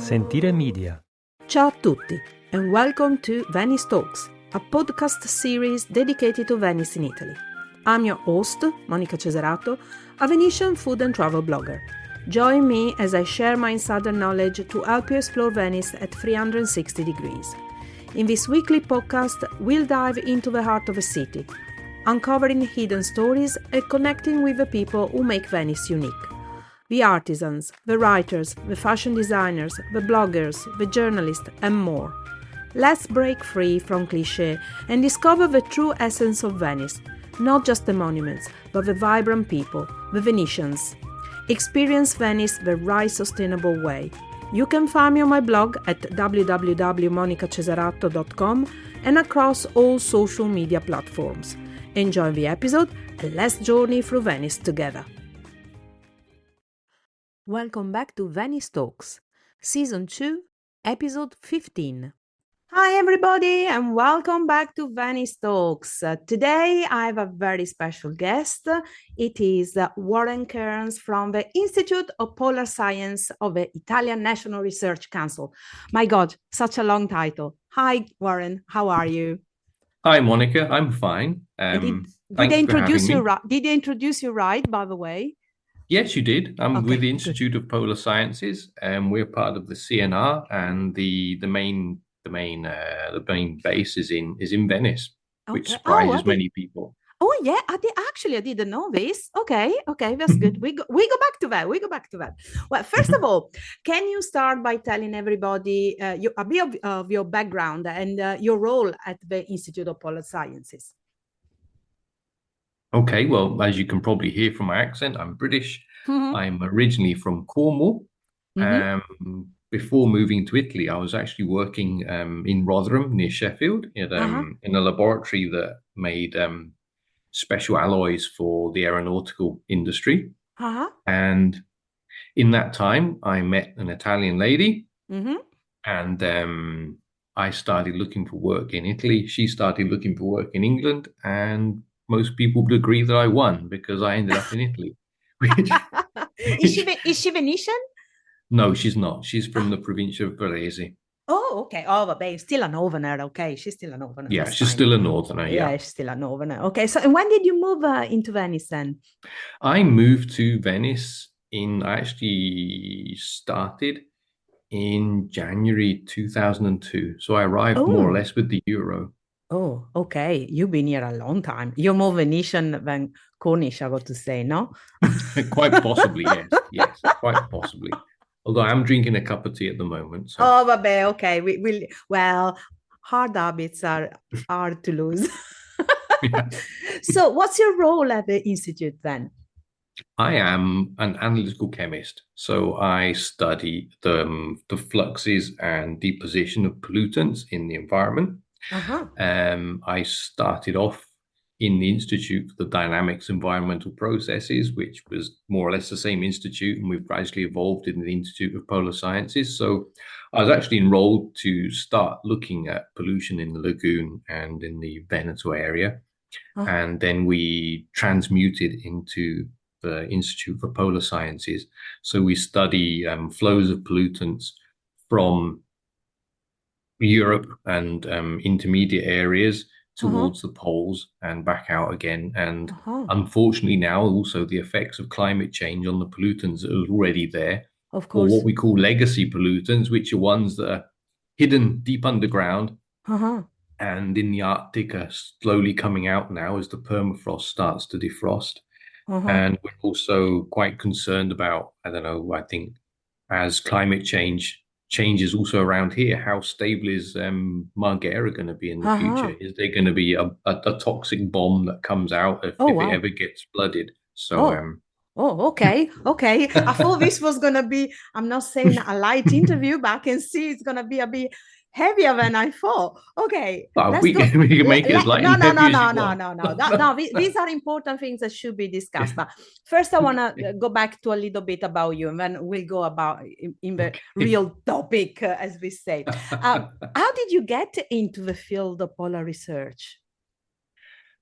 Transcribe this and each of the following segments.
Sentire Media. Ciao a tutti and welcome to Venice Talks, a podcast series dedicated to Venice in Italy. I'm your host, Monica Cesarato, a Venetian food and travel blogger. Join me as I share my insider knowledge to help you explore Venice at 360 degrees. In this weekly podcast, we'll dive into the heart of a city, uncovering hidden stories and connecting with the people who make Venice unique. The artisans, the writers, the fashion designers, the bloggers, the journalists, and more. Let's break free from cliché and discover the true essence of Venice, not just the monuments, but the vibrant people, the Venetians. Experience Venice the right sustainable way. You can find me on my blog at www.monicacesarato.com and across all social media platforms. Enjoy the episode and let's journey through Venice together. Welcome back to Venice Talks, Season 2, Episode 15. Hi everybody and welcome back to Venice Talks. Today I have a very special guest. It is Warren Cairns from the Institute of Polar Science of the Italian National Research Council. My God, such a long title. Hi Warren, how are you? Hi Monica, I'm fine. Did they introduce you right? Did they introduce you right, by the way? Yes, you did. I'm Okay, with the Institute of Polar Sciences, and we're part of the CNR, and the main base is in Venice, which surprises many people. Oh yeah, I didn't know this. Okay, that's good. We go back to that. Well, first of all, can you start by telling everybody a bit of your background and your role at the Institute of Polar Sciences? Okay, well, as you can probably hear from my accent, I'm British. Mm-hmm. I'm originally from Cornwall. Mm-hmm. Before moving to Italy, I was actually working in Rotherham near Sheffield in a laboratory that made special alloys for the aeronautical industry. Uh-huh. And in that time, I met an Italian lady, Mm-hmm. and I started looking for work in Italy. She started looking for work in England, and most people would agree that I won because I ended up in Italy. Is she Venetian? No, she's not. She's from the province of Varese. Oh, okay. Oh, but babe, still a northerner. Okay, she's still a northerner. Yeah, That's she's fine. still a northerner. Yeah, she's still a northerner. Okay, so and when did you move into Venice then? I moved to Venice I actually started in January 2002. So I arrived more or less with the Euro. Oh, okay. You've been here a long time. You're more Venetian than Cornish, I got to say, no? Quite possibly, yes. Yes, quite possibly. Although I'm drinking a cup of tea at the moment. So. Oh, vabbè, okay. Well, hard habits are hard to lose. Yeah. So what's your role at the Institute then? I am an analytical chemist. So I study the fluxes and deposition of pollutants in the environment. Uh-huh. I started off in the Institute for the Dynamics Environmental Processes, which was more or less the same institute, and we've gradually evolved in the Institute of Polar Sciences. So I was actually enrolled to start looking at pollution in the lagoon and in the Veneto area. Uh-huh. And then we transmuted into the Institute for Polar Sciences. So we study flows of pollutants from Europe and intermediate areas towards the poles and back out again. And unfortunately now also the effects of climate change on the pollutants that are already there, of course, or what we call legacy pollutants, which are ones that are hidden deep underground and in the Arctic are slowly coming out now as the permafrost starts to defrost. And we're also quite concerned about, I think as climate changes also around here, how stable is Marghera going to be in the future? Is there going to be a toxic bomb that comes out if it ever gets flooded? So okay. I thought this was going to be, I'm not saying a light interview, but I can see it's going to be a bit heavier than I thought. Okay. We can make it as light and heavy as you want. No. These are important things that should be discussed. But first, I want to go back to a little bit about you, and then we'll go about in the real topic, as we say. How did you get into the field of polar research?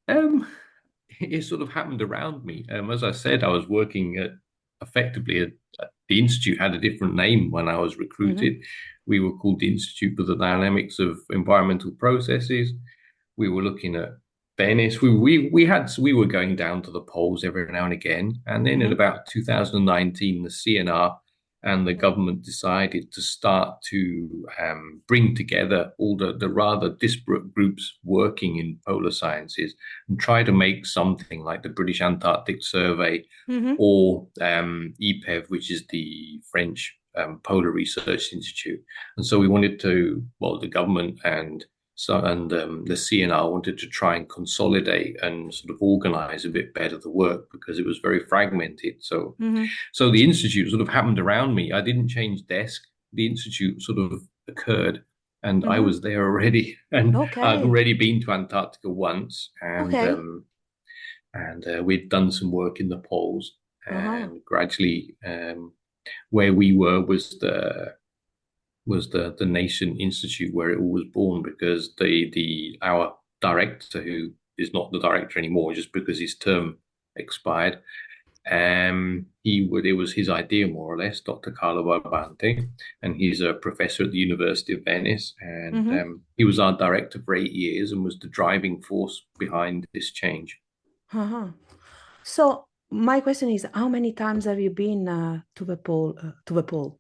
It sort of happened around me. As I said, I was working effectively the institute had a different name when I was recruited. We were called the Institute for the Dynamics of Environmental Processes. We were looking at Venice. We were going down to the poles every now and again. And then in about 2019, the CNR and the government decided to start to bring together all the rather disparate groups working in polar sciences and try to make something like the British Antarctic Survey or EPEV, which is the French Polar Research Institute. And so we wanted to, well, the government and the CNR wanted to try and consolidate and sort of organize a bit better the work because it was very fragmented. So, so the institute sort of happened around me. I didn't change desk. The institute sort of occurred, and I was there already. And I'd already been to Antarctica once, and we'd done some work in the poles. And gradually, where we were was the Nation Institute where it all was born, because our director, who is not the director anymore just because his term expired, it was his idea more or less, Dr. Carlo Barbante, and he's a professor at the University of Venice, and he was our director for 8 years and was the driving force behind this change. So my question is, how many times have you been to the pole?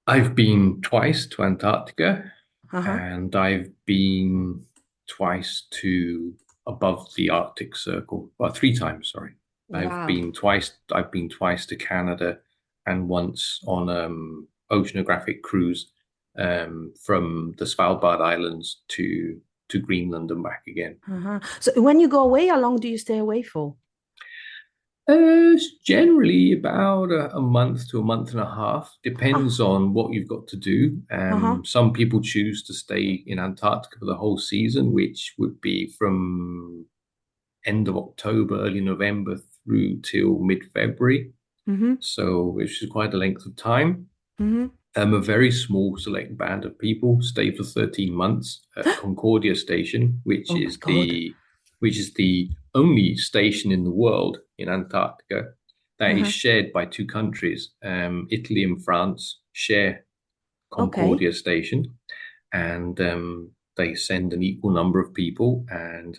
I've been twice to Antarctica, and I've been twice to above the Arctic Circle. Well, 3 times, sorry. Wow. I've been twice to Canada, and once on oceanographic cruise from the Svalbard Islands to Greenland and back again. So when you go away, how long do you stay away for? Generally about a month to a month and a half. Depends on what you've got to do. Some people choose to stay in Antarctica for the whole season, which would be from end of October, early November through till mid-February. So which is quite a length of time. A very small select band of people stay for 13 months at Concordia Station, which is the only station in the world in Antarctica that is shared by 2 countries. Italy and France share Concordia Station, and they send an equal number of people. And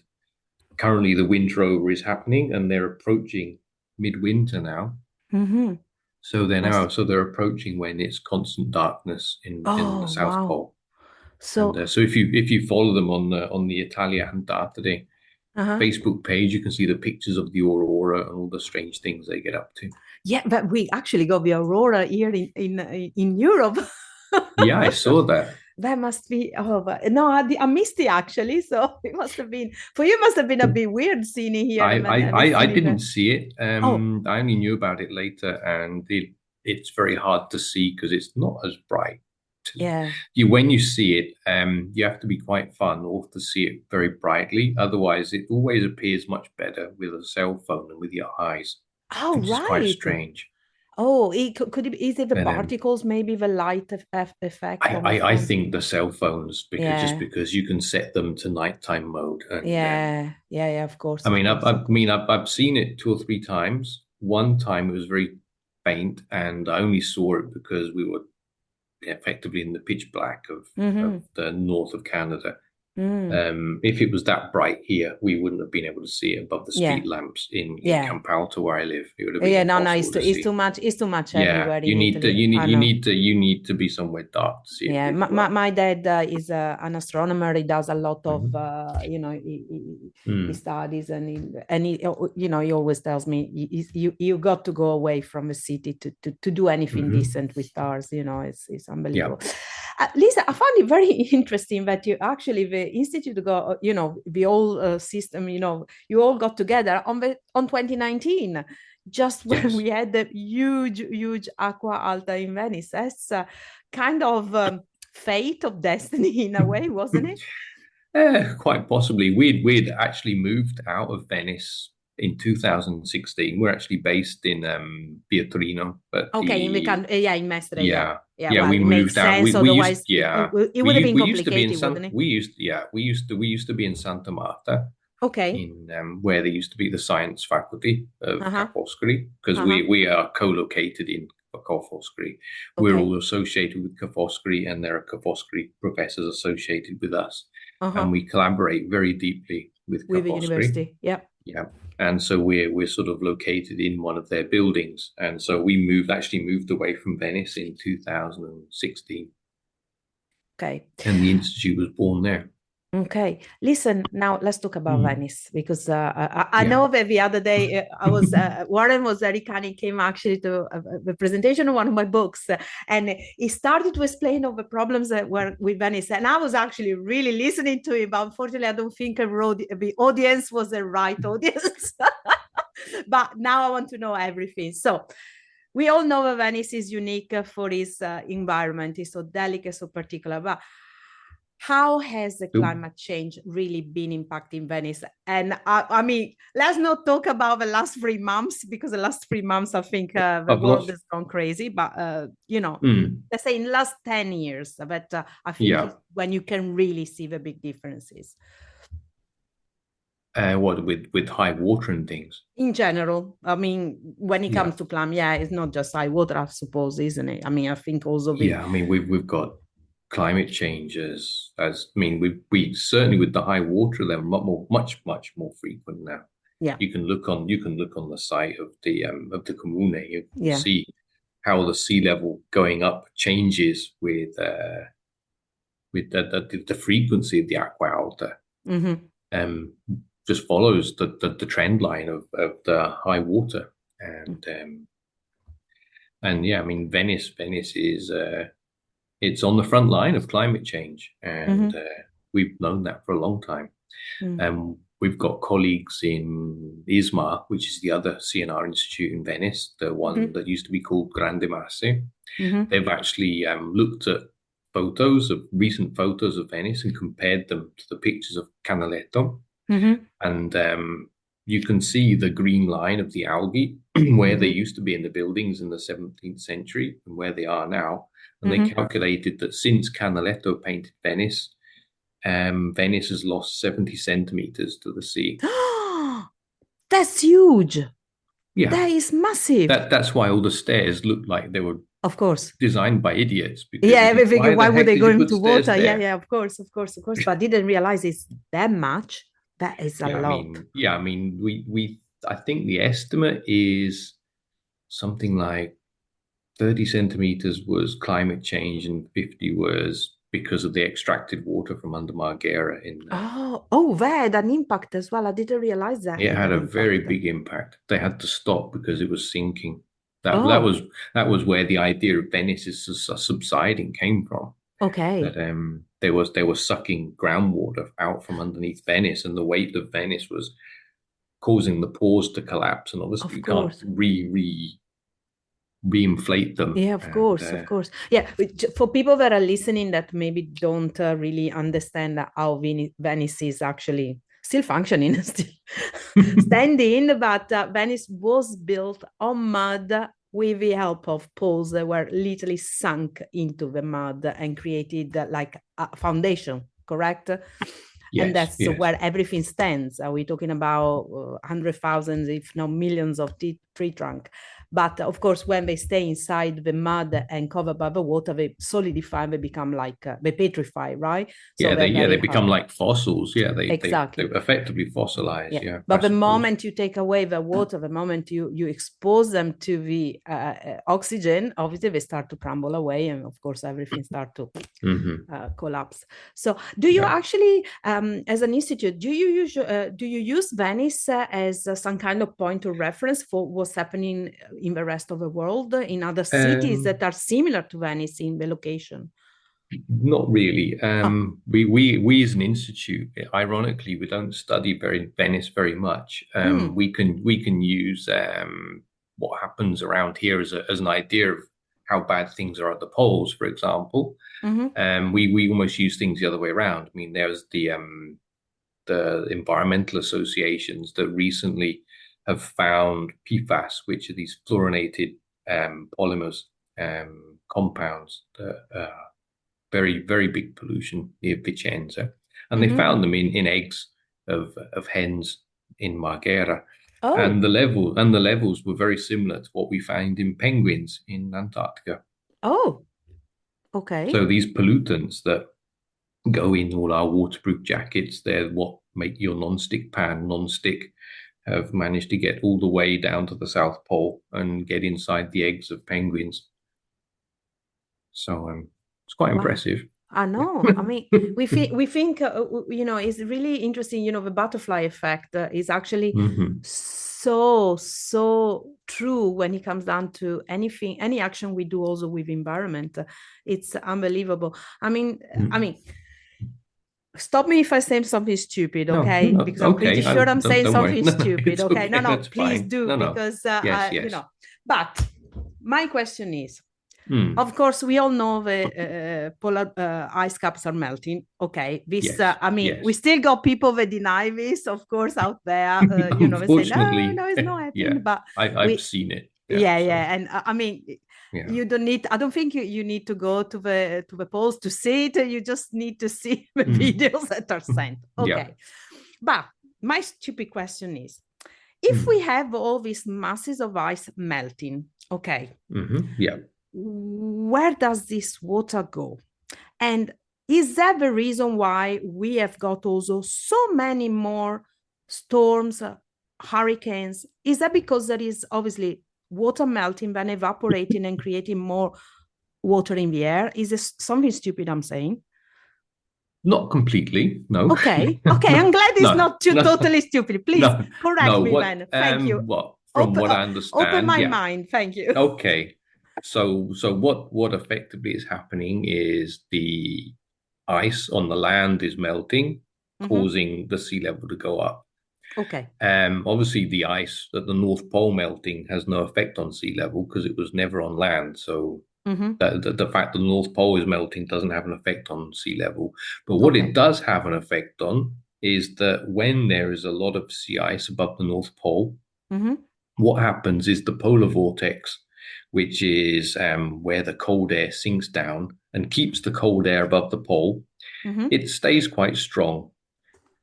currently the winter over is happening, and they're approaching midwinter now. So they're approaching when it's constant darkness in the South Pole. So if you follow them on the Italia Antartide Facebook page, you can see the pictures of the aurora and all the strange things they get up to. Yeah, but we actually got the aurora here in Europe. Yeah, I saw that. That must be, I missed it actually. So it must have been, for you, must have been a bit weird seeing it here. I didn't see it. I only knew about it later, and it's very hard to see because it's not as bright. Yeah. When you see it, you have to be quite far north to see it very brightly. Otherwise, it always appears much better with a cell phone and with your eyes. Which is quite strange. Is it the particles, maybe the light effect? I think the cell phones, because you can set them to nighttime mode. And, of course. I've seen it 2 or 3 times. One time it was very faint, and I only saw it because we were effectively in the pitch black of the north of Canada. If it was that bright here, we wouldn't have been able to see it above the street lamps in Camp Alto where I live. It would have been it's too much. It's too much everywhere. You need to be somewhere dark to see it. Yeah, my dad is an astronomer. He does a lot of he studies, and he always tells me you got to go away from the city to do anything decent with stars. It's unbelievable. Lisa, I found it very interesting that you actually, the institute got, the whole system, you all got together on 2019, just when we had the huge Acqua Alta in Venice. That's kind of fate of destiny in a way, wasn't it? Quite possibly. We'd actually moved out of Venice in 2016. We're actually based in Pietrino, but in Mestre. We moved out. It would have been complicated, wouldn't it? We used to be in Santa Marta. In where there used to be the science faculty of Ca' Foscari, because we are co-located in for Ca' Foscari. We're all associated with Ca' Foscari, and there are Ca' Foscari professors associated with us. And we collaborate very deeply with Ca' With the Foscari. university, yeah. Yeah. And so we're sort of located in one of their buildings. And so we moved away from Venice in 2016. Okay. And the institute was born there. Okay, listen, now let's talk about Venice, because I know that the other day Warren was very kind. He came actually to the presentation of one of my books, and he started to explain all the problems that were with Venice. And I was actually really listening to him, but unfortunately, I don't think the audience was the right audience. But now I want to know everything. So we all know that Venice is unique for its environment. It's so delicate, so particular, but how has the climate change really been impacting Venice? And I mean, let's not talk about the last 3 months, because the last 3 months, I think the world has gone crazy. But, let's say in the last 10 years, but I think it's when you can really see the big differences. What, with high water and things? In general, I mean, when it comes to climate, it's not just high water, I suppose, isn't it? I mean, I think also... I mean, we've got climate change we certainly, with the high water level, much more frequent now. You can look on the site of the comune. You can see how the sea level going up changes with the frequency of the acqua alta. Just follows the trend line of the high water. And I mean, Venice is it's on the front line of climate change, and we've known that for a long time. We've got colleagues in ISMA, which is the other CNR institute in Venice, the one that used to be called Grande Masse. They've actually looked at recent photos of Venice and compared them to the pictures of Canaletto. And you can see the green line of the algae where they used to be in the buildings in the 17th century and where they are now. And they calculated that since Canaletto painted Venice, Venice has lost 70 centimeters to the sea. That's huge. Yeah. That is massive. That's why all the stairs look like they were, of course, designed by idiots. Because why would they go into water? Yeah, of course. But I didn't realize it's that much. That is a lot. I think the estimate is something like 30 centimeters was climate change and 50 was because of the extracted water from under Marghera. That had an impact as well. I didn't realize that. It had a very big impact. They had to stop because it was sinking. That was where the idea of Venice is subsiding came from. Okay. That they were sucking groundwater out from underneath Venice, and the weight of Venice was causing the pores to collapse, and obviously you can't re-inflate them. Yeah, of course. Yeah, for people that are listening that maybe don't really understand how Venice is actually still functioning, still standing, but Venice was built on mud with the help of poles that were literally sunk into the mud and created like a foundation, correct? Yes, and that's where everything stands. Are we talking about 100,000, if not millions of tree trunk? But of course, when they stay inside the mud and covered by the water, they solidify, they become like, they petrify, right? So they become like fossils. Yeah, they effectively fossilize. Yeah. But the moment you take away the water, the moment you expose them to the oxygen, obviously they start to crumble away. And of course, everything starts to collapse. So do you actually, as an institute, do you use Venice as some kind of point of reference for what's happening in the rest of the world, in other cities that are similar to Venice in the location? Not really. We as an institute, ironically, we don't study Venice very much. We can use what happens around here as an idea of how bad things are at the poles, for example. We almost use things the other way around. I mean, there's the environmental associations that recently have found PFAS, which are these fluorinated polymers, compounds that are very, very big pollution near Vicenza. And they found them in eggs of hens in Marghera. Oh, And the levels were very similar to what we found in penguins in Antarctica. oh, okay. So these pollutants that go in all our waterproof jackets, they're what make your non-stick pan non-stick, have managed to get all the way down to the South Pole and get inside the eggs of penguins. So it's quite Wow. impressive. I know. I mean, we think it's really interesting. The butterfly effect is actually Hmm. so true when it comes down to anything, any action we do also with environment. It's unbelievable. I mean, stop me if I say something stupid, No, okay? no, Because I'm pretty okay. sure I'm saying Don't worry. something No, no, stupid, it's okay? No, okay. no, That's please fine. do No, no. because Yes, yes. But my question is, Mm, of course, we all know the polar ice caps are melting. Okay, this yes, we yes. still got people that deny this, of course, out there. They say no, Unfortunately, no, it's not happening. yeah, But I've we, seen it. Yeah, yeah, so yeah, and I mean, yeah. you don't need. I don't think you need to go to the polls to see it. You just need to see the Mm, videos that are sent. yeah. Okay, but my stupid question is, if we Mm, have all these masses of ice melting, okay, yeah. where does this water go? And is that the reason why we have got also so many more storms, hurricanes? Is that because there is obviously water melting, then evaporating and creating more water in the air? Is this something stupid I'm saying? Not completely. No. Okay, okay. I'm glad it's No, not too no, totally stupid. Please no, correct no. me, then. Thank you. What from Open, what I open understand, my yeah. mind. Thank you. Okay. So what effectively is happening is the ice on the land is melting, Mhm. causing the sea level to go up. Okay. Obviously, the ice at the North Pole melting has no effect on sea level because it was never on land. So Mhm. the fact that the North Pole is melting doesn't have an effect on sea level. But what it Okay. does have an effect on is that when there is a lot of sea ice above the North Pole, Mhm. what happens is the polar vortex, which is where the cold air sinks down and keeps the cold air above the pole, Mhm. it stays quite strong.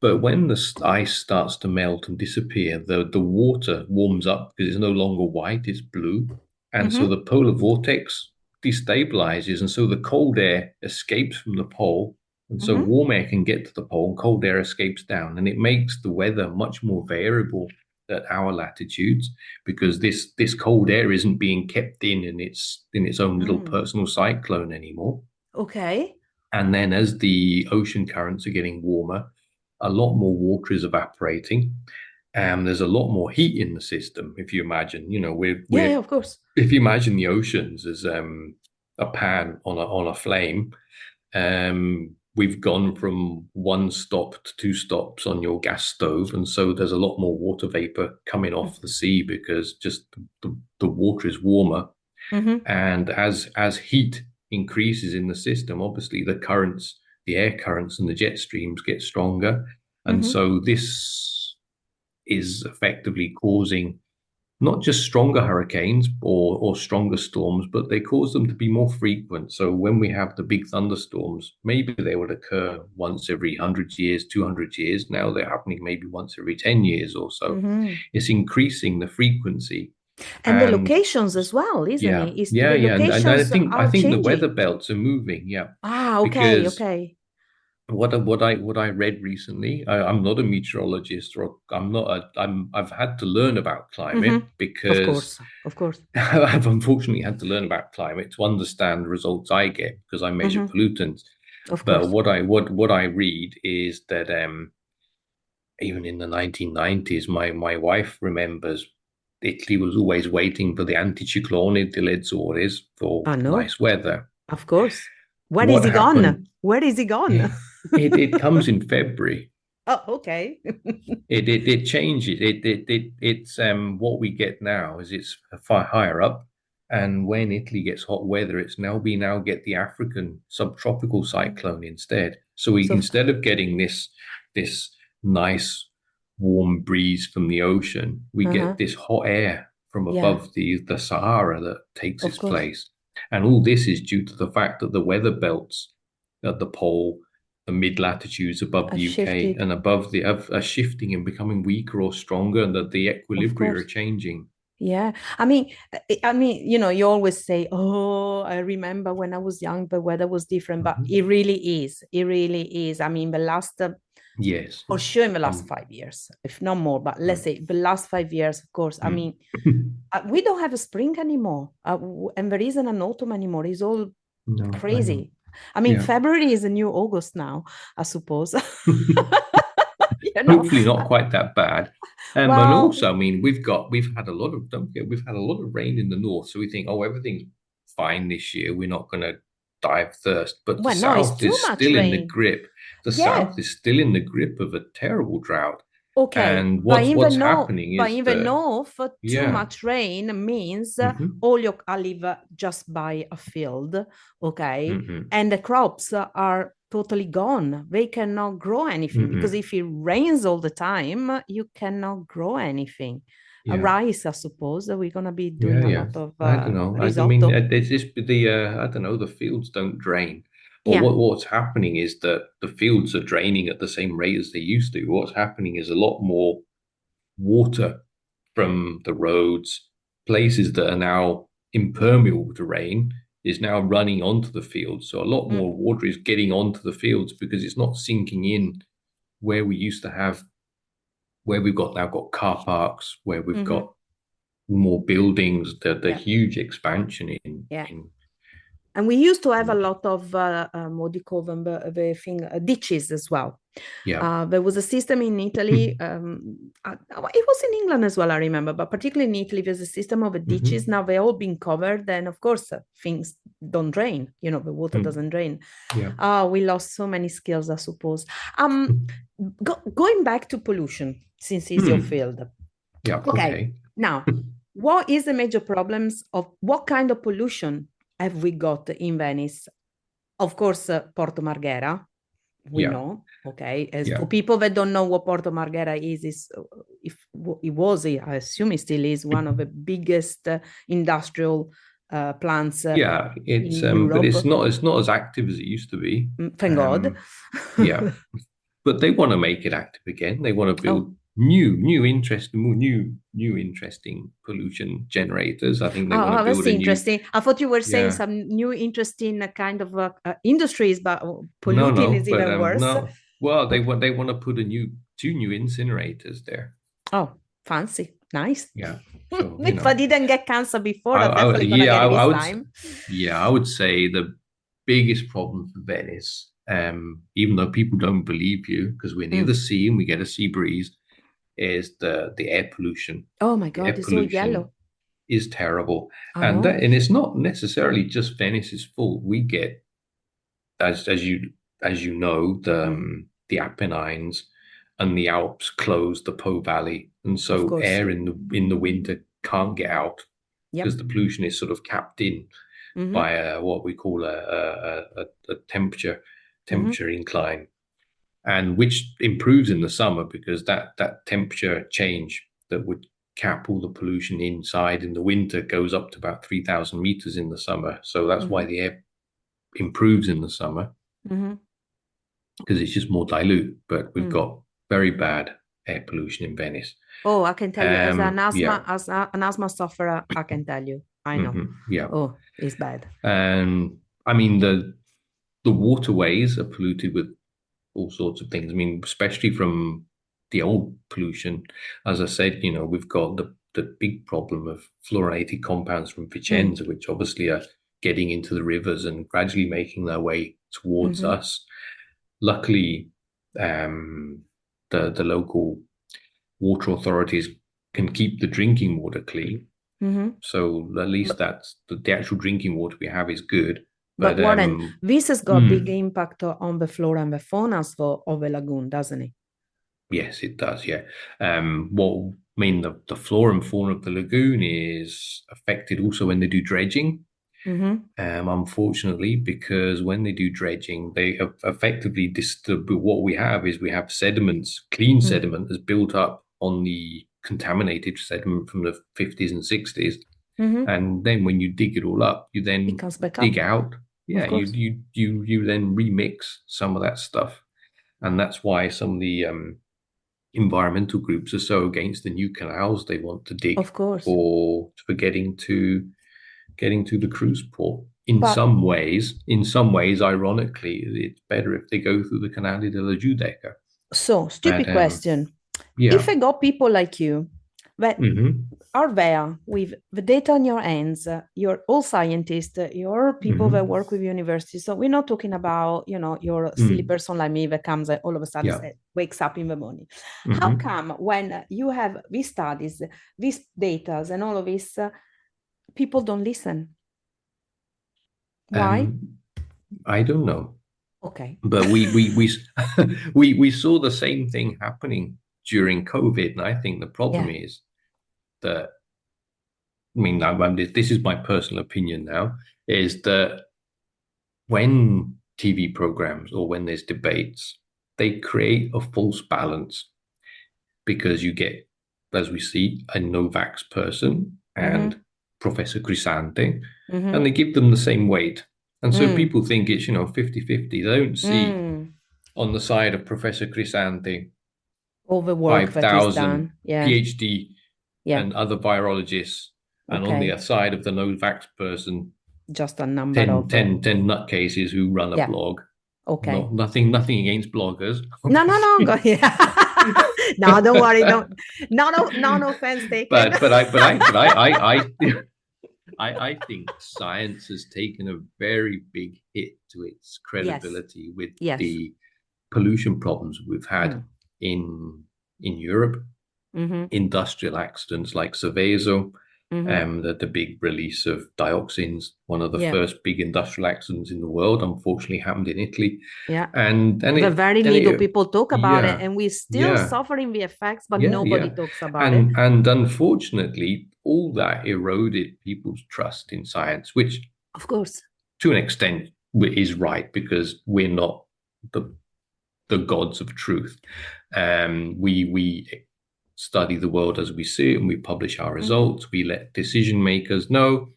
But when the ice starts to melt and disappear, the water warms up because it's no longer white, it's blue. And so Mhm. the polar vortex destabilizes. And so the cold air escapes from the pole. And so Mhm. warm air can get to the pole and cold air escapes down. And it makes the weather much more variable at our latitudes because this cold air isn't being kept in its own little Mm. personal cyclone anymore. Okay. And then as the ocean currents are getting warmer, a lot more water is evaporating. And there's a lot more heat in the system. If you imagine, Yeah, yeah, of course. if you imagine the oceans as a pan on a flame, we've gone from one stop to two stops on your gas stove, and so there's a lot more water vapor coming off the sea because just the water is warmer. Mm-hmm. And as heat increases in the system, obviously the air currents and the jet streams get stronger. And Mm-hmm. so this is effectively causing not just stronger hurricanes or stronger storms, but they cause them to be more frequent. So when we have the big thunderstorms, maybe they would occur once every 100 years, 200 years. Now they're happening maybe once every 10 years or so. Mm-hmm. It's increasing the frequency. And the And locations as well, isn't yeah, it? Is yeah, the yeah, and I locations think I are think the weather changing? belts are moving. Yeah, Ah, okay, because okay. what I read recently, I'm not a meteorologist, or I've had to learn about climate Mm-hmm. Of because course, of course. I've unfortunately had to learn about climate to understand the results I get because I measure Mm-hmm. pollutants. Of But course. what I read is that even in the 1990s, my wife remembers Italy was always waiting for the anticiclone delle Azores for I know, nice weather. of course. Where is What he gone? happened? Where is he gone? It comes in February. Oh, okay. It changes. It's what we get now is it's far higher up, and when Italy gets hot weather, we now get the African subtropical cyclone instead. So we So, instead of getting this nice warm breeze from the ocean, we get uh-huh. this hot air from Yeah, above the Sahara that takes of its course. place. And all this is due to the fact that the weather belts at the pole the mid latitudes above I the UK shifted, and above the are shifting and becoming weaker or stronger, and that the of equilibria are course. changing. Yeah. I mean, you always say, "Oh, I remember when I was young, the weather was different," but Mhm. it really is. It really is. I mean, the last, Yes. for sure, in the last Um, 5 years, if not more, but let's mm, say the last 5 years, of course. I mm. mean, we don't have a spring anymore, and there isn't an autumn anymore. It's all No, I know. crazy. I mean, Yeah. February is a new August now, I suppose. you know, Hopefully not quite that bad. And well, also, I mean, we've had a lot of don't forget, we've had a lot of rain in the north, so we think, oh, everything's fine this year. We're not going to die of thirst. But the well, no, it's south too is much still in the rain. grip. The Yeah, south is still in the grip of a terrible drought. okay, And but what's happening but is in the that north, too yeah, much rain means hmm all your I live just by a field, okay, hmm and the crops are totally gone. They cannot grow anything because hmm if it rains all the time, you cannot grow anything. yeah. Rice, I suppose. We're gonna be Yeah, doing a yeah. lot of I don't know. I mean, risotto. it's just the I don't know. The fields don't drain, or Yeah. what's happening is that the fields are draining at the same rate as they used to. What's happening is a lot more water from the roads, places that are now impermeable to rain, is now running onto the fields. So a lot Mm, more water is getting onto the fields because it's not sinking in where we used to have, where we've got now got car parks, where we've mhm. got more buildings, the Yeah. huge expansion Yeah. in And we used to have a in lot of what do you call them, the thing, ditches as well. yeah. There was a system in Italy. It was in England as well, I remember, but particularly in Italy, there's a system of ditches. Hmm. Now they're all been covered, and of course, things don't drain. The water Mm. doesn't drain. Yeah. We lost so many skills, I suppose. Going back to pollution, since it's your Hmm. field. Yeah. Okay, Okay. now, what is the major problems of what kind of pollution have we got in Venice? Of course, Porto Marghera, we Yeah. know. Okay, as Yeah. for people that don't know what Porto Marghera is if it was, I assume it still is one of the biggest industrial plants Yeah. It's in but Europe. it's not as active as it used to be. Thank God. Yeah. But they want to make it active again. They want to Oh, build new interesting pollution generators. I think they want to That's build a new. interesting. I thought you were saying Yeah. some new interesting kind of industries, but No, polluting no, is but even worse. no. Well, Okay. they want to put a new two new incinerators there. Oh, fancy. Nice. Yeah. So, If I didn't get cancer before, I'm I definitely gonna yeah, get it I this would time. yeah, I would say the biggest problem for Venice, even though people don't believe you, because we're near the Mm. sea and we get a sea breeze, is the air pollution. Oh my The God, air it's all pollution yellow. is terrible, I know. and it's not necessarily just Venice's fault. We get as you know Mm. the Apennines and the Alps close the Po Valley, and Of so course. air in the winter can't get out because Yep. the pollution is sort of capped in Mm-hmm. by what we call a Mm-hmm. temperature incline, and which improves in the summer because that temperature change that would cap all the pollution inside in the winter goes up to about 3,000 meters in the summer. So that's why Mm-hmm. the air improves in the summer Mm-hmm. because it's just more dilute. But we've Mm. got very bad air pollution in Venice. Oh, I can tell you, Yeah, an asthma sufferer, I can tell you. I know. yeah. Oh, it's bad. And I mean the waterways are polluted with all sorts of things. I mean, especially from the old pollution. As I said, we've got the big problem of fluorinated compounds from Mm. Vicenza, which obviously are getting into the rivers and gradually making their way towards Mm-hmm. us. Luckily, um, the local water authorities can keep the drinking water clean. Mm-hmm. So at least But, that's the actual drinking water we have is good. but But Warren, this has got a big mm, impact on the flora and the fauna of the lagoon, doesn't it? yes, it does. Yeah. What I mean, the flora and fauna of the lagoon is affected also when they do dredging. Mm-hmm. Unfortunately, because when they do dredging, they have effectively disturb. What we have sediments, clean Mm. sediment, that's built up on the contaminated sediment from the 50s and 60s. Mm-hmm. And then when you dig it all up, you It then comes back dig up. out yeah, you then remix some of that stuff, and that's why some of the environmental groups are so against the new canals they want to dig Of course. for getting to the cruise port. In But some ways, ironically, it's better if they go through the Canale della Giudecca. so, stupid question. Yeah. If I got people like you that Mm-hmm. are there with the data in your hands, you're all scientists, you're people that Mm-hmm. work with universities. So we're not talking about, your silly Mm. person like me that comes all of a sudden Yeah. wakes up in the morning. How Mm-hmm. come when you have these studies, these data and all of this, people don't listen? Why? I don't know. Okay. But we saw the same thing happening during COVID, and I think the problem Yeah. is that, I mean, this is my personal opinion now, is that when TV programs or when there's debates, they create a false balance because you get, as we see, a no-vax person and Mm-hmm. Professor Crisante, and Mm-hmm. they give them the same weight. And so Mm. people think it's, 50-50. They don't see Mm. on the side of Professor Crisante All the work that is 5,000 done. Yeah. PhD Yeah. and other virologists, and on the Okay. side of the no-vax person, Just a number 10, of 10, 10 nutcases who run a yeah. blog. Okay. Nothing against bloggers. No. Go, yeah. No, don't worry. Don't. No offense taken. I think science has taken a very big hit to its Yes. credibility with Yes. the pollution problems we've had Mm. in Europe. Mm-hmm. Industrial accidents like Seveso, Mm-hmm. the big release of dioxins, one of the Yeah. first big industrial accidents in the world, unfortunately happened in Italy, Yeah. and The very little people talk about it, yeah, and we're still yeah, suffering the effects, but yeah, nobody yeah, talks about it. and unfortunately, all that eroded people's trust in science, which, Of course. to an extent, is right because we're not the gods of truth. We study the world as we see it, and we publish our results. We let decision makers know,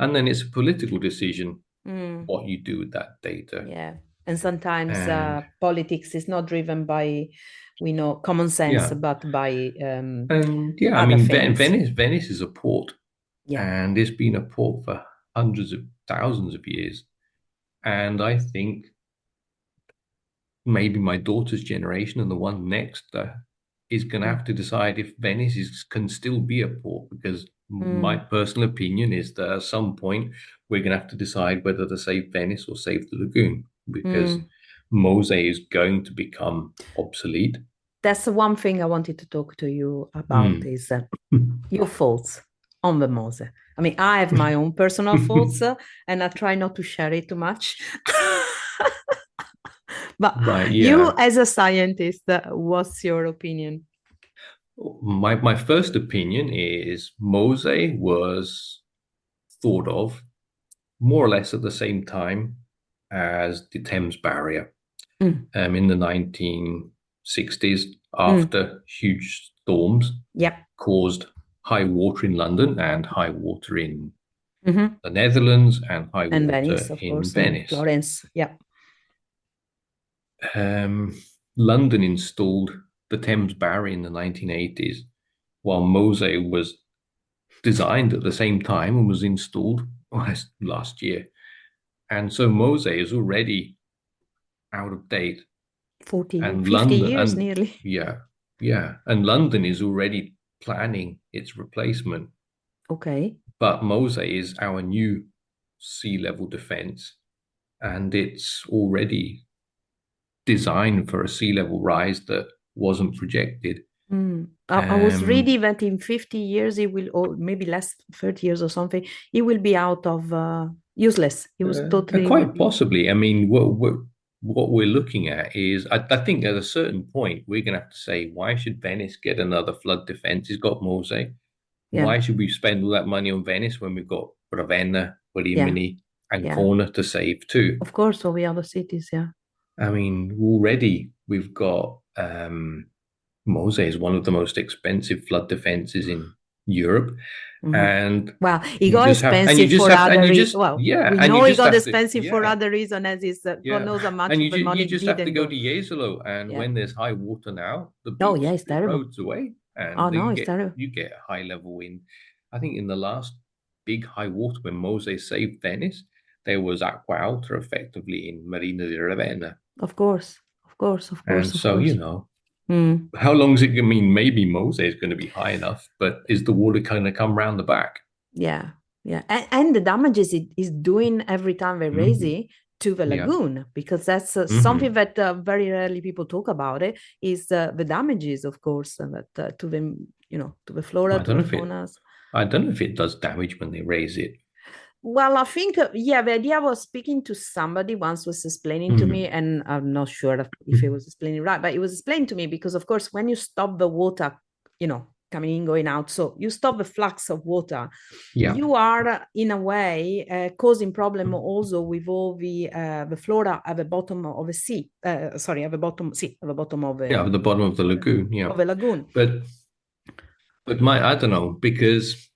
and then it's a political decision what you do with that data. Yeah. And sometimes And politics is not driven by, we know, common sense, yeah, but by and yeah, I other mean, things. Venice is a port, Yeah. and it's been a port for hundreds of thousands of years. And I think maybe my daughter's generation and the one next is going to have to decide if Venice can still be a port, because my personal opinion is that at some point we're going to have to decide whether to save Venice or save the lagoon, because Mose is going to become obsolete. That's the one thing I wanted to talk to you about is your thoughts on the Mose. I mean, I have my own personal thoughts and I try not to share it too much. But Right, you, yeah. as a scientist, what's your opinion? My first opinion is Mose was thought of more or less at the same time as the Thames Barrier in the 1960s, after huge storms caused high water in London and high water in the Netherlands and high And water Venice, of in course, and Venice. Florence. Yeah. London installed the Thames Barrier in the 1980s, while Mose was designed at the same time and was installed last year. And so Mose is already out of date. 40, And 50 London, years and nearly. yeah, and London is already planning its replacement. Okay. But Mose is our new sea level defense, and it's already designed for a sea level rise that wasn't projected. I was reading that in 50 years, it will, or maybe less, 30 years or something, it will be out of useless. It was totally. Quite possibly. I mean, what we're looking at is, I think at a certain point, we're going to have to say, why should Venice get another flood defense? It's got Mose. Why should we spend all that money on Venice when we've got Ravenna, Rimini, Ancona to save too? Of course, all the other cities, yeah. I mean, already we've got Mose is one of the most expensive flood defenses in Europe. And well, it got expensive for other reasons. Well, yeah, we and know you it just got have to, expensive for yeah, other reasons, as is God knows how much and of the money you just have to didn't go go. to Jesolo, and Yeah. when there's high water now, the Oh beach yeah, is it's 3 terrible. roads away, Oh and no, it's terrible. you get a high level wind. I think in the last big high water when Mose saved Venice, there was aqua alta effectively in Marina di Ravenna. Of course, of course, of course, And of so, course. how long is it? I mean, maybe Mose is going to be high enough, but is the water going to come round the back? Yeah, yeah. And the damages it is doing every time they raise it to the lagoon, because that's something that very rarely people talk about it, is the damages, of course, that to the, to the flora, to the fauna. I don't know if it does damage when they raise it. Well, I think, the idea was speaking to somebody once was explaining to me, and I'm not sure if it was explaining right, but it was explained to me because, of course, when you stop the water, coming in, going out, so you stop the flux of water, you are, in a way, causing problem also with all the flora at the bottom of the sea. At the bottom of the at the bottom of the lagoon. Yeah, of the lagoon. But I don't know, because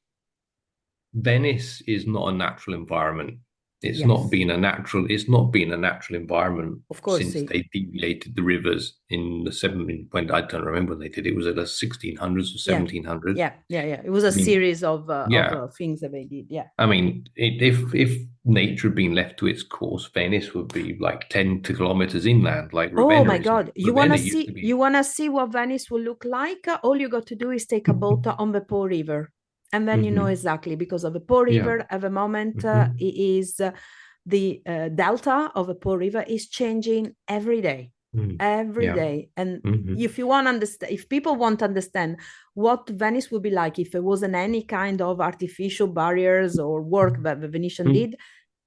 Venice is not a natural environment. It's not been a natural environment, of course, since they deviated the rivers in the when I don't remember when they did it. Was it the 1600s or 1700s? Yeah. It was a series of things that they did. Yeah. I mean, if nature had been left to its course, Venice would be like 10 kilometers inland, like Ravenna. Oh my God! You wanna see what Venice will look like? All you got to do is take a boat on the Po River, and then you know exactly, because of the Po River at the moment, it is the delta of the Po River is changing every day. Every day. And if you want to understand, if people want to understand what Venice would be like if there wasn't any kind of artificial barriers or work that the Venetian did,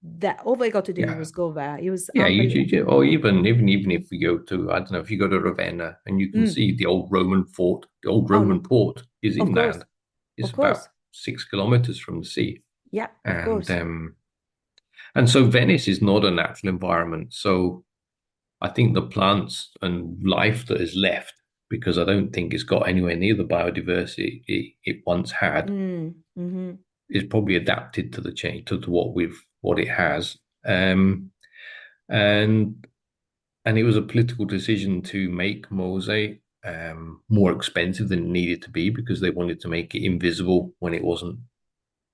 that all they got to do was go there. It was or even if we go to, I don't know, if you go to Ravenna and you can see the old Roman fort, the old Roman port is inland. It's about 6 kilometers from the sea. Yeah, of course. And so Venice is not a natural environment. So I think the plants and life that is left, because I don't think it's got anywhere near the biodiversity it once had, is probably adapted to the change, to what it has. And it was a political decision to make Mose more expensive than it needed to be, because they wanted to make it invisible when it wasn't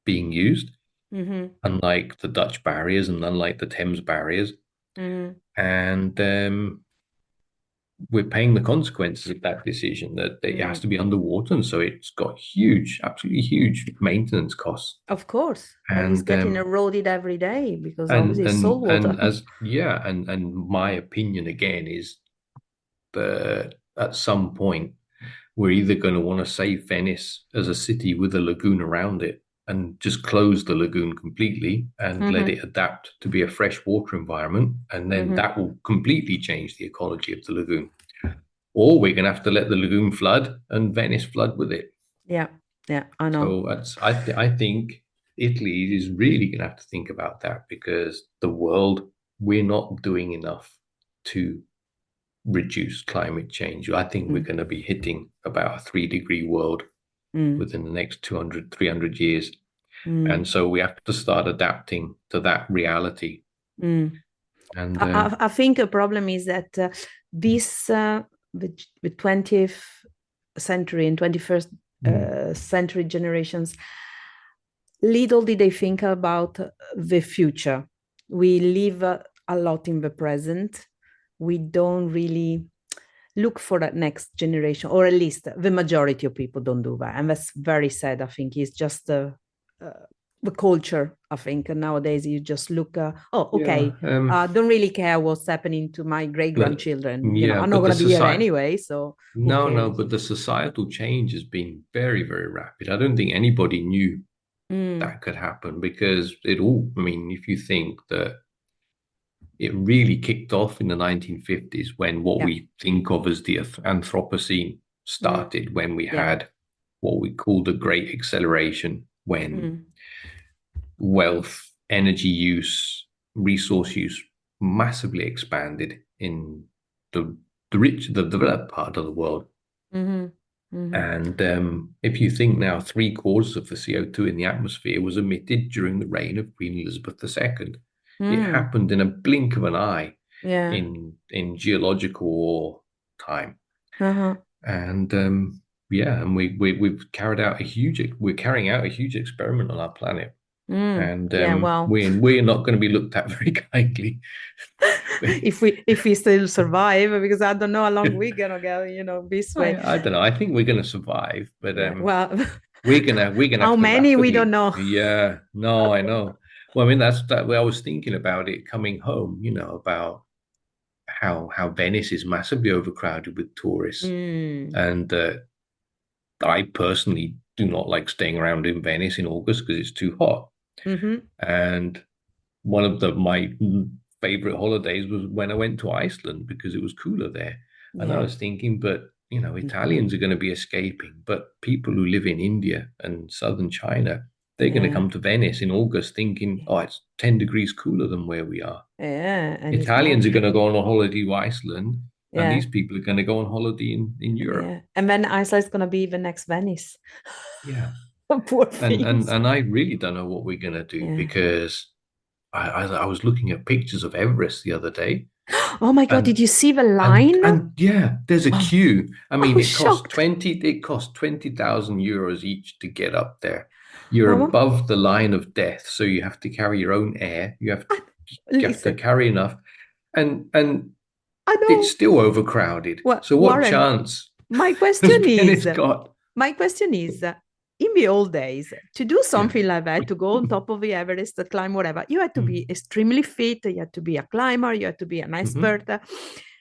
being used, unlike the Dutch barriers and unlike the Thames barriers. And we're paying the consequences of that decision, that it has to be underwater, and so it's got absolutely huge maintenance costs. Of course, and it's getting eroded every day, because obviously it's salt water. And my opinion again is that at some point we're either going to want to save Venice as a city with a lagoon around it and just close the lagoon completely and let it adapt to be a freshwater environment, and then that will completely change the ecology of the lagoon. Or we're going to have to let the lagoon flood and Venice flood with it. Yeah, I know. So I think Italy is really going to have to think about that, because the world, we're not doing enough to reduce climate change. I think we're going to be hitting about a 3-degree world within the next 200, 300 years. And so we have to start adapting to that reality. And I think a problem is that this the 20th century and 21st century generations, little did they think about the future. We live a lot in the present. We don't really look for that next generation, or at least the majority of people don't do that. And that's very sad. I think it's just the culture. I think nowadays you just look, don't really care what's happening to my great-grandchildren. I'm not going to be here anyway, so no, but the societal change has been very, very rapid. I don't think anybody knew that could happen, because if you think that it really kicked off in the 1950s, when what we think of as the Anthropocene started, when we had what we call the Great Acceleration, when wealth, energy use, resource use massively expanded in the developed part of the world. And if you think now, 3/4 of the CO2 in the atmosphere was emitted during the reign of Queen Elizabeth II. It happened in a blink of an eye Yeah. in geological time. And and we've carried out we're carrying out a huge experiment on our planet. And Yeah, well, we're not going to be looked at very kindly. if we still survive, because I don't know how long we're gonna go, this way. I don't know. I think we're going to survive, but Yeah, well, we're gonna how have to many we don't rapidly. know. Yeah, no, I know. Well, I mean that's that. I was thinking about it coming home. About how Venice is massively overcrowded with tourists, and I personally do not like staying around in Venice in August because it's too hot. And one of my favorite holidays was when I went to Iceland because it was cooler there. And I was thinking, but Italians are going to be escaping, but people who live in India and southern China, they're going to come to Venice in August thinking, oh, it's 10 degrees cooler than where we are. Yeah, and Italians are going to go on a holiday to Iceland, and Yeah. these people are going to go on holiday in Europe. Yeah. And then Iceland's gonna be the next Venice. Yeah. Poor And things. I really don't know what we're going to do because I was looking at pictures of Everest the other day. Oh my God, And did you see the line? and yeah, there's a Wow. queue. I mean, I was shocked. it costs 20,000 euros each to get up there. You're Mama, above the line of death, so you have to carry your own air. You have to listen, carry enough, and I it's know. still overcrowded. Well, So what Warren, chance my has question Venice is, got? in the old days, to do Yeah. something like that, to go on top of the Everest, to climb whatever, you had to be extremely fit, you had to be a climber, you had to be an expert.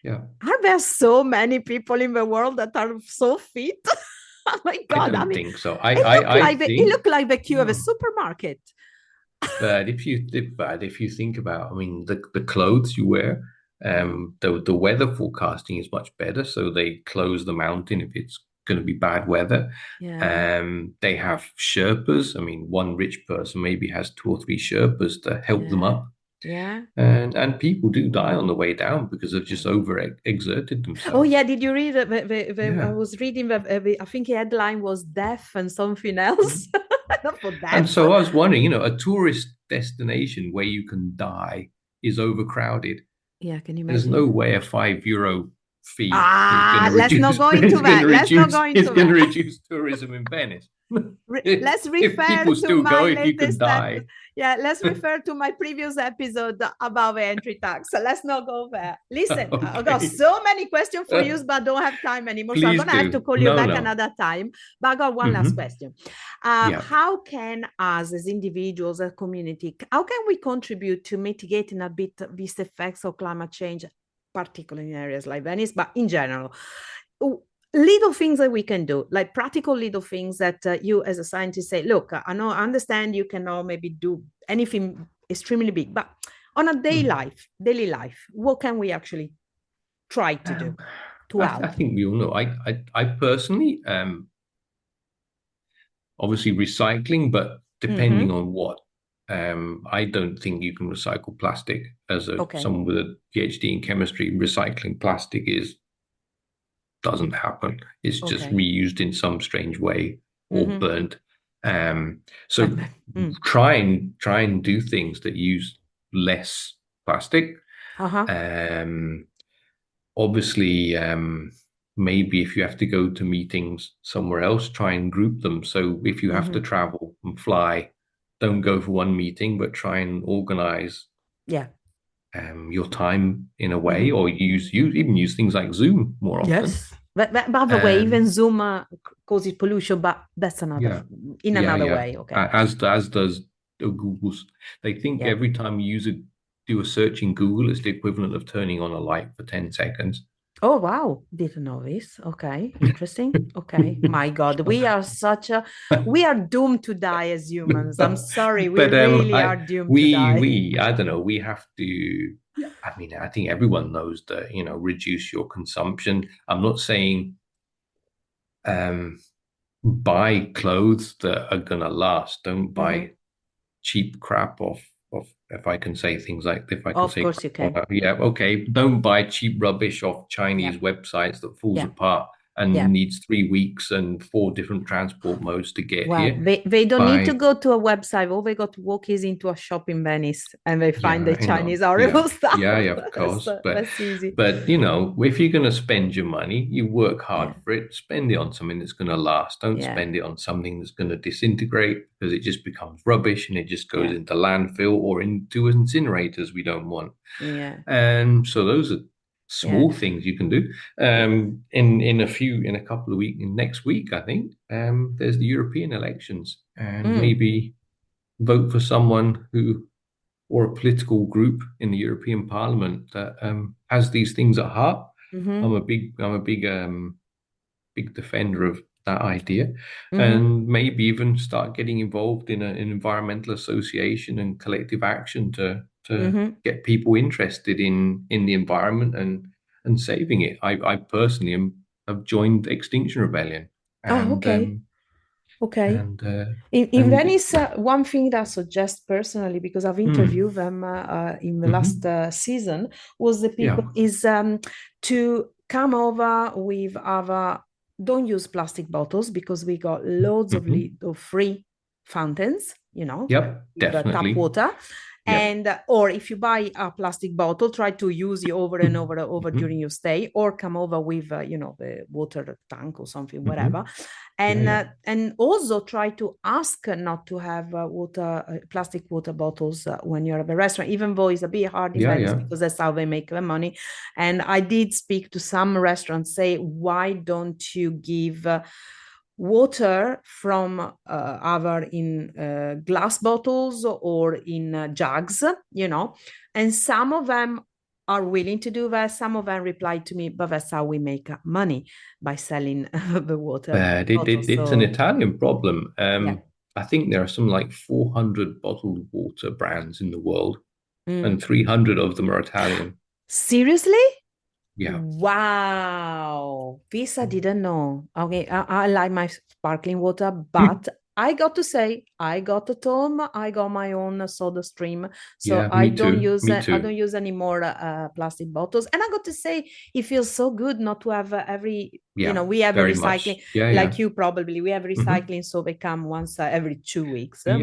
Yeah. Are there so many people in the world that are so fit? Oh my I God, I don't mean, think so. it looked like the queue of a No. supermarket. But if you think about, I mean, the clothes you wear, the weather forecasting is much better, so they close the mountain if it's going to be bad weather. Yeah. They have Sherpas. I mean, one rich person maybe has two or three Sherpas to help them Yeah. up, Yeah. and people do die on the way down because they've just over exerted Oh themselves. yeah, did you read? I Yeah. was reading I think the headline was "Death" and something else. Not for And death. so I was wondering, a tourist destination where you can die is overcrowded. Yeah, can you There's no imagine? way a €5 fee is going Ah, to let's not reduce go into that. Let's not go is into going to that. reduce tourism in Venice. Let's If refer people to still my go, if you can latest die. Yeah, let's refer to my previous episode about the entry tax. So let's not go there. Listen, I've got Okay. so many questions for you, but don't have time anymore. So I'm Please gonna have to do. call you No, back no. another time. But I got one last question. Yeah. How can us as individuals, as a community, how can we contribute to mitigating a bit these effects of climate change, particularly in areas like Venice, but in general? Little things that we can do, like practical little things that you as a scientist say, look, I understand you cannot maybe do anything extremely big, but on a daily life, what can we actually try to do to help? I think we all know. I personally, obviously recycling, but depending on what. I don't think you can recycle plastic. Someone with a PhD in chemistry, recycling plastic doesn't happen. It's just reused in some strange way or burnt. So try and do things that use less plastic. Obviously, maybe if you have to go to meetings somewhere else, try and group them. So if you have to travel and fly, don't go for one meeting, but try and organize your time in a way, or even use things like Zoom more often. Yes. But by the way, even Zoom causes pollution, but that's another way. Okay. As does Google's. They think every time you do a search in Google, it's the equivalent of turning on a light for 10 seconds. Oh, wow. Didn't know this. Okay. Interesting. Okay. My God. We are doomed to die as humans. I'm sorry. We really are doomed to die. I don't know. We have to, I mean, I think everyone knows that, reduce your consumption. I'm not saying buy clothes that are going to last. Don't buy cheap crap off, if I can say things like, if I can Of say, course you can. Yeah, okay. Don't buy cheap rubbish off Chinese websites that falls apart and needs 3 weeks and 4 different transport modes to get Well, here. they don't need to go to a website. All they got to walk is into a shop in Venice and they find the Chinese horrible stuff. Yeah, of course. So that's easy. But if you're going to spend your money, you work hard for it. Spend it on something that's going to last. Don't spend it on something that's going to disintegrate, because it just becomes rubbish and it just goes into landfill or into incinerators we don't want. Yeah. And so those are small things you can do. In a couple of weeks, next week, I think, there's the European elections, and maybe vote for someone or a political group in the European Parliament that has these things at heart. I'm a big defender of that idea, and maybe even start getting involved in an environmental association and collective action to get people interested in the environment and saving it. I personally have joined Extinction Rebellion. And, Okay. And in Venice, one thing that I suggest personally, because I've interviewed them in the last season, was the people is to come over with our. Don't use plastic bottles, because we got loads of free fountains, definitely. Tap water. And or if you buy a plastic bottle, try to use it over and over during your stay, or come over with the water tank or something, whatever. And also try to ask not to have plastic water bottles when you're at the restaurant, even though it's a bit hard in Venice, because that's how they make their money. And I did speak to some restaurants, say, why don't you give water from either in glass bottles or in jugs, and some of them are willing to do that. Some of them replied to me, but that's how we make money, by selling the water. But it's an Italian problem. I think there are some like 400 bottled water brands in the world, and 300 of them are Italian. Seriously? Yeah. Wow. This I didn't know. Okay, I like my sparkling water, but I got to say, I got at home, I got my own soda stream, so I don't use any more plastic bottles. And I got to say, it feels so good not to have every. We have a recycling, like you probably. We have recycling, so they come once every 2 weeks. I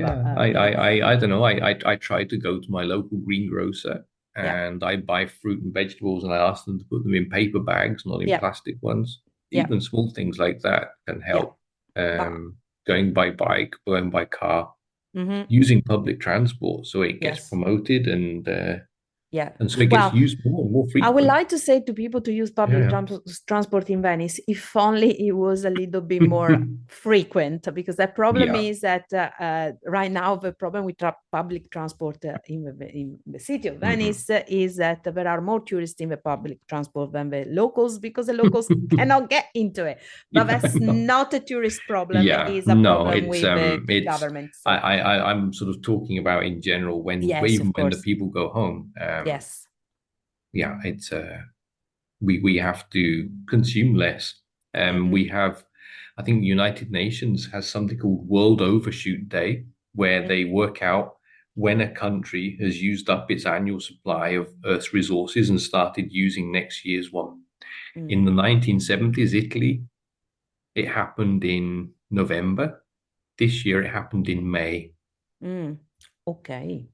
don't know. I try to go to my local greengrocer. And I buy fruit and vegetables, and I ask them to put them in paper bags, not in plastic ones. Even small things like that can help. Going by bike, going by car, using public transport, so it gets promoted and so it gets used more and more frequently. I would like to say to people to use public transport in Venice, if only it was a little bit more frequent, because the problem is that right now the problem with public transport in the city of Venice is that there are more tourists in the public transport than the locals, because the locals cannot get into it. But that's not a tourist problem. It is a problem with the government. So. I'm sort of talking about in general when the people go home. It's we have to consume less. We have, I think the United Nations has something called World Overshoot Day, where they work out when a country has used up its annual supply of Earth's resources and started using next year's one. In the 1970s, Italy, it happened in November. This year, it happened in May. Okay.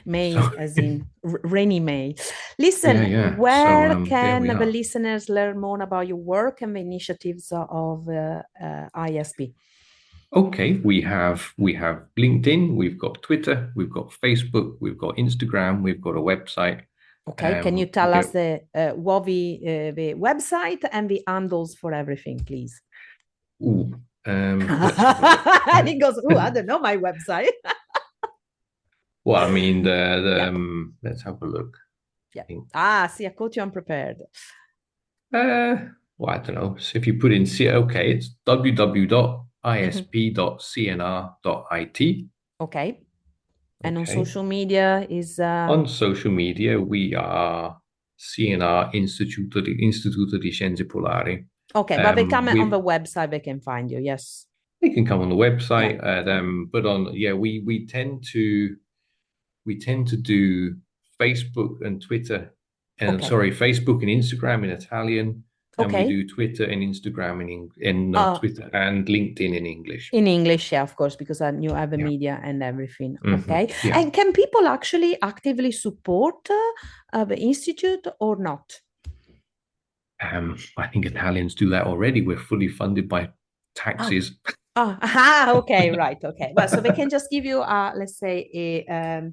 May, as in rainy May. Listen, where can the listeners learn more about your work and the initiatives of ISP? Okay, we have LinkedIn, we've got Twitter, we've got Facebook, we've got Instagram, we've got a website. Okay, can you tell us the website and the handles for everything, please? And he goes, I don't know my website. Well, I mean, let's have a look. See, I caught you unprepared. Well, I don't know. So if you put in it's www.isp.cnr.it. Okay. And on social media is... On social media, we are CNR Istituto di Scienze Polari. Okay, but they come on the website, they can find you, yes. They can come on the website, but we tend to do Facebook and Twitter, Facebook and Instagram in Italian, And we Okay. do Twitter and Instagram Twitter and LinkedIn in English. In English, yeah, of course, because you have a Yeah. media and everything. Mm-hmm. Okay. Yeah. And can people actually actively support the institute or not? I think Italians do that already. We're fully funded by taxes. Okay, right. Okay. Well, so they can just give you, let's say, a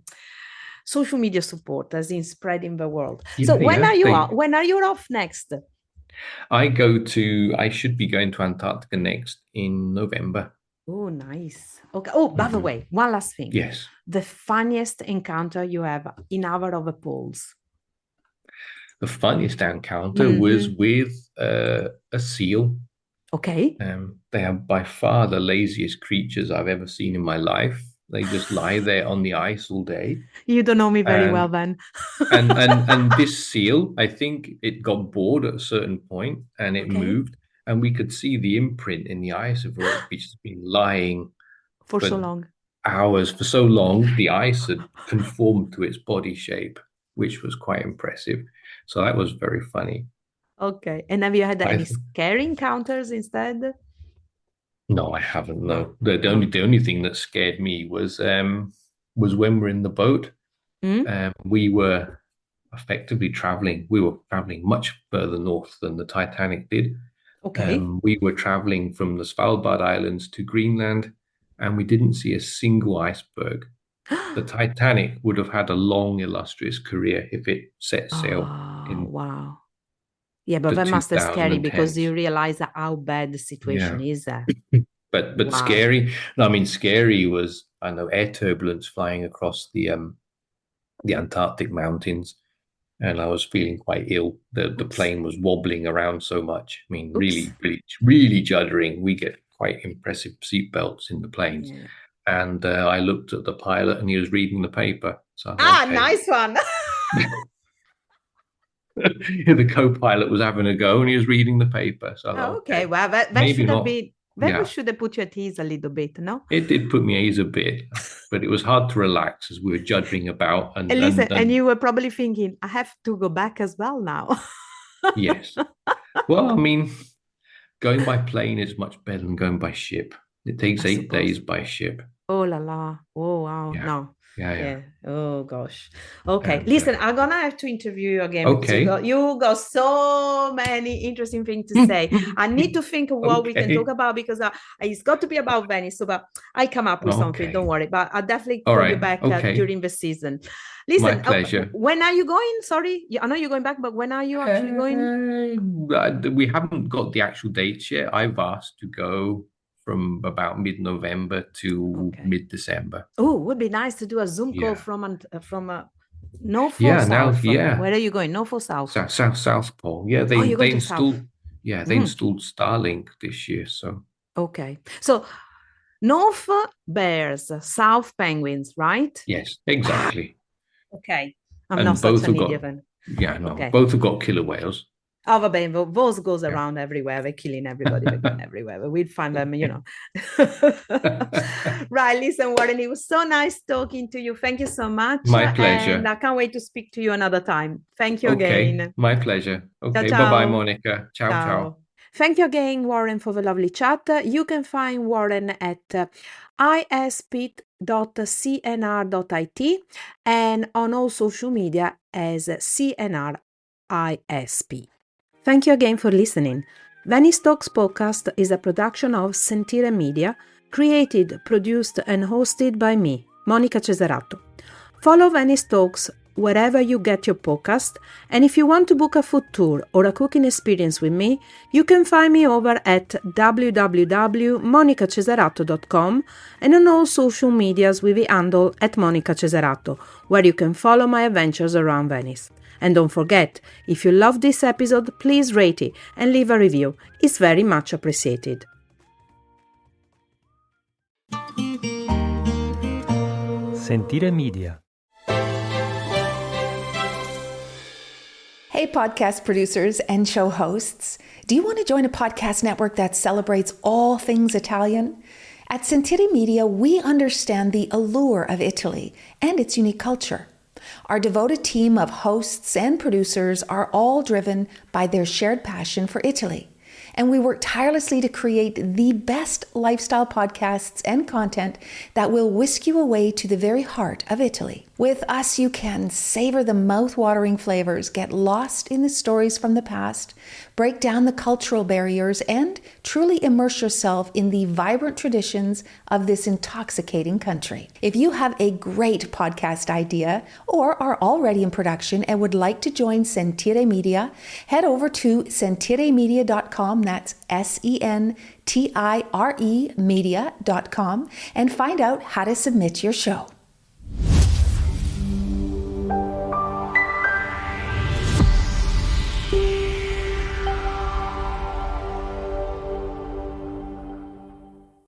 social media support, as in spreading the world. So when are you off? When are you off next? I should be going to Antarctica next in November. Oh, nice. Okay. Oh, by the way, one last thing. Yes. The funniest encounter you have in either of the poles? The funniest encounter was with a seal. Okay. They are by far the laziest creatures I've ever seen in my life. They just lie there on the ice all day. You don't know me very well then. and this seal, I think it got bored at a certain point and it moved, and we could see the imprint in the ice of where it's just been lying for so long. Hours, for so long, the ice had conformed to its body shape, which was quite impressive. So that was very funny. Okay. And have you had any scary encounters instead? No, I haven't. No. The only thing that scared me was when we're in the boat. We were effectively traveling. We were traveling much further north than the Titanic did. Okay. We were traveling from the Svalbard Islands to Greenland, and we didn't see a single iceberg. The Titanic would have had a long, illustrious career if it set sail in wow. Yeah, but that must be scary because you realize how bad the situation is there. But wow. Scary. No, I mean, scary was, I know, air turbulence flying across the Antarctic mountains, and I was feeling quite ill. The plane was wobbling around so much. I mean, really, really, really juddering. We get quite impressive seatbelts in the planes. Yeah. And I looked at the pilot and he was reading the paper. So okay. Nice one. The co-pilot was having a go and he was reading the paper. So okay, well, that should have been, we should have put you at ease a little bit, no? It did put me at ease a bit, but it was hard to relax as we were juddering about. And listen, and you were probably thinking, I have to go back as well now. Yes. Well, I mean, going by plane is much better than going by ship. It takes 8 days by ship. Oh la la. Oh wow. Yeah. No. Yeah. Oh gosh. Okay. Listen, I'm gonna have to interview you again. Okay. You got so many interesting things to say. I need to think of what we can talk about because it's got to be about Venice. So, but I come up with something. Don't worry. But I'll definitely call you back during the season. Listen, my pleasure. When are you going? Sorry, I know you're going back, but when are you actually going? We haven't got the actual dates yet. I've asked to go from about mid-November to mid-December. Oh, it would be nice to do a Zoom call from north or south. Where are you going? North or south? South Pole. Yeah, they installed. Yeah, they installed Starlink this year. So so north bears, south penguins, right? Yes, exactly. Okay, I'm not such an idiot then. Yeah, no, both have got killer whales. Oh, but those goes around everywhere. They're killing everybody. They're going everywhere. But we'd find them, Right, listen, Warren, it was so nice talking to you. Thank you so much. My pleasure. And I can't wait to speak to you another time. Thank you again. My pleasure. Okay, ciao. Bye-bye, Monica. Ciao. Thank you again, Warren, for the lovely chat. You can find Warren at isp.cnr.it and on all social media as CNRISP. Thank you again for listening. Venice Talks podcast is a production of Sentire Media, created, produced and hosted by me, Monica Cesarato. Follow Venice Talks wherever you get your podcast, and if you want to book a food tour or a cooking experience with me, you can find me over at www.monicacesarato.com and on all social medias with the handle at Monica Cesarato, where you can follow my adventures around Venice. And don't forget, if you love this episode, please rate it and leave a review. It's very much appreciated. Sentire Media. Hey, podcast producers and show hosts. Do you want to join a podcast network that celebrates all things Italian? At Sentire Media, we understand the allure of Italy and its unique culture. Our devoted team of hosts and producers are all driven by their shared passion for Italy. And we work tirelessly to create the best lifestyle podcasts and content that will whisk you away to the very heart of Italy. With us, you can savor the mouth-watering flavors, get lost in the stories from the past, break down the cultural barriers, and truly immerse yourself in the vibrant traditions of this intoxicating country. If you have a great podcast idea or are already in production and would like to join Sentire Media, head over to sentiremedia.com, that's SENTIRE media.com, and find out how to submit your show.